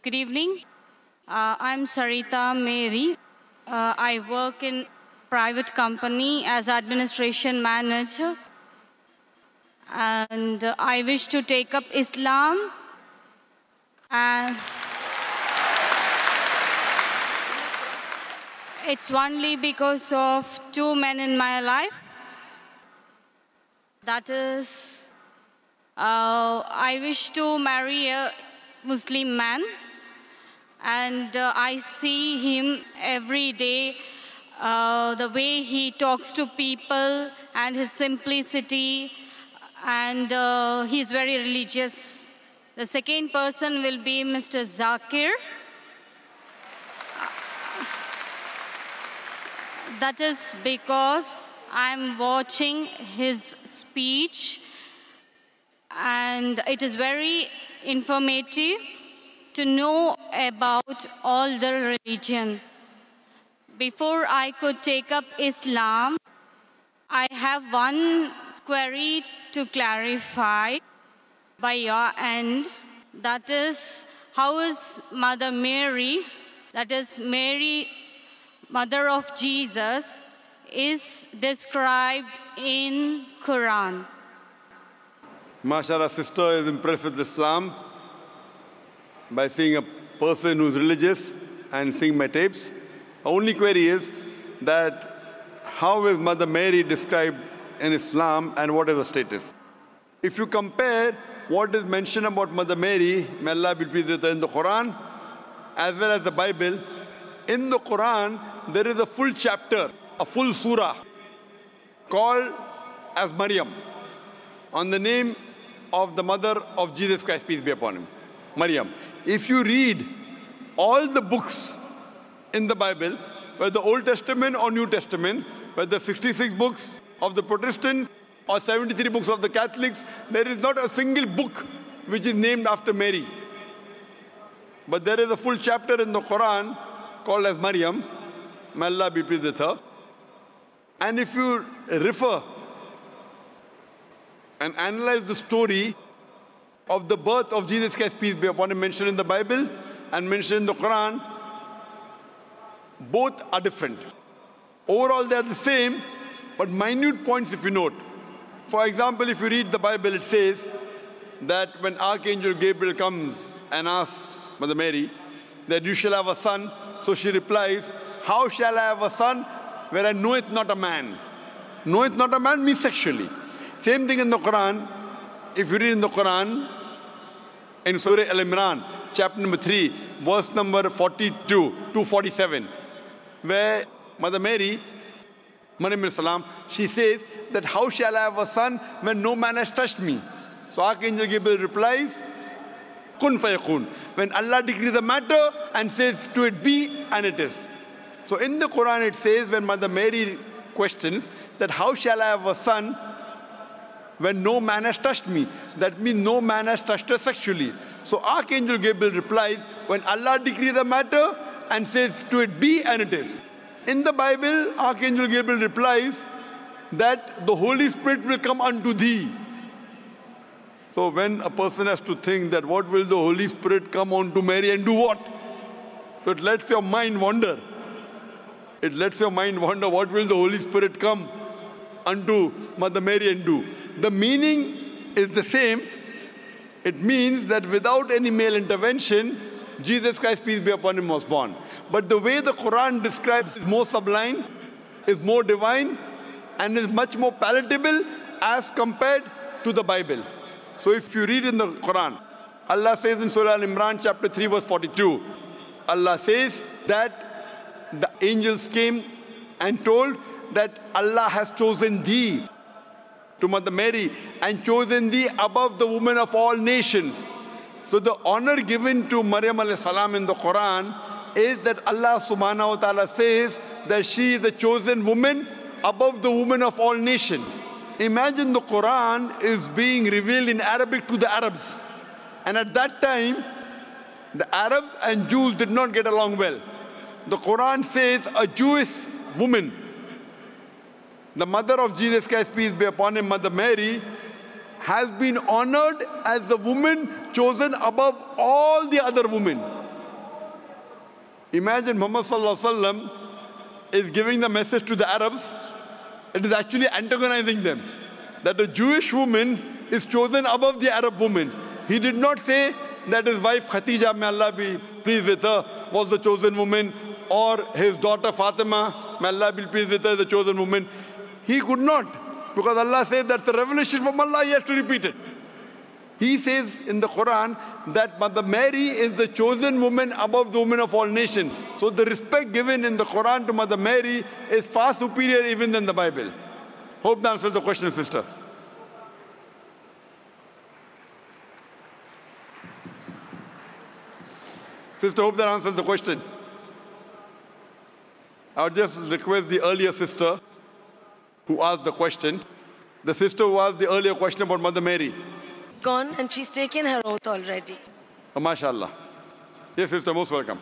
Good evening. I'm Sarita Mary. I work in private company as administration manager, and I wish to take up Islam. And it's only because of two men in my life. That is, I wish to marry a Muslim man, and I see him every day, the way he talks to people and his simplicity, and he's very religious. The second person will be Mr. Zakir. That is because I'm watching his speech, and it is very informative to know about all the religion. Before I could take up Islam, I have one query to clarify by your end. That is, how is Mother Mary, that is Mary, Mother of Jesus, is described in Quran? MashaAllah, sister is impressed with Islam by seeing a person who's religious and seeing my tapes. Our only query is that how is Mother Mary described in Islam and what is the status? If you compare what is mentioned about Mother Mary, may Allah be pleased with her, in the Quran as well as the Bible, in the Quran there is a full chapter, a full surah called as Maryam, on the name of the mother of Jesus Christ, peace be upon him, Maryam. If you read all the books in the Bible, whether Old Testament or New Testament, whether 66 books of the Protestants or 73 books of the Catholics, there is not a single book which is named after Mary. But there is a full chapter in the Quran called as Maryam, may Allah be pleased with her. And if you refer and analyze the story of the birth of Jesus Christ, peace be upon him, mentioned in the Bible and mentioned in the Quran, both are different. Overall, they are the same, but minute points if you note. For example, if you read the Bible, it says that when Archangel Gabriel comes and asks Mother Mary that you shall have a son, so she replies, how shall I have a son where I know it not a man? Know it not a man means sexually. Same thing in the Quran. If you read in the Quran, in Surah Al-Imran, chapter number 3, verse number 42 to 47, where Mother Mary, Maryam salam, she says that how shall I have a son when no man has touched me? So Archangel Gabriel replies, Kun fayakun. When Allah decrees the matter and says to it be, and it is. So in the Quran it says, when Mother Mary questions that how shall I have a son when no man has touched me? That means no man has touched her sexually. So Archangel Gabriel replies, when Allah decrees the matter and says to it be, and it is. In the Bible, Archangel Gabriel replies that the Holy Spirit will come unto thee. So when a person has to think that what will the Holy Spirit come unto Mary and do what? So it lets your mind wander. It lets your mind wonder, what will the Holy Spirit come unto Mother Mary and do? The meaning is the same. It means that without any male intervention, Jesus Christ, peace be upon him, was born. But the way the Quran describes is more sublime, is more divine, and is much more palatable as compared to the Bible. So if you read in the Quran, Allah says in Surah Al-Imran, chapter 3, verse 42, Allah says that the angels came and told that Allah has chosen thee, to Mother Mary, and chosen thee above the women of all nations. So the honor given to Maryam alayhi salam in the Quran is that Allah subhanahu wa ta'ala says that she is the chosen woman above the women of all nations. Imagine the Quran is being revealed in Arabic to the Arabs. And at that time, the Arabs and Jews did not get along well. The Quran says a Jewish woman, the mother of Jesus Christ, peace be upon him, Mother Mary, has been honored as the woman chosen above all the other women. Imagine Muhammad Sallallahu Alaihi Wasallam is giving the message to the Arabs. It is actually antagonizing them. That a Jewish woman is chosen above the Arab woman. He did not say that his wife Khatija, may Allah be pleased with her, was the chosen woman, or his daughter Fatima, may Allah be pleased with her, is the chosen woman. He could not, because Allah said that's a revelation from Allah, he has to repeat it. He says in the Quran that Mother Mary is the chosen woman above the women of all nations. So the respect given in the Quran to Mother Mary is far superior even than the Bible. Hope that answers the question, sister. Sister, hope that answers the question. I would just request the earlier sister who asked the question, the sister who asked the earlier question about Mother Mary. Gone, and she's taken her oath already. MashaAllah. Yes, sister, most welcome.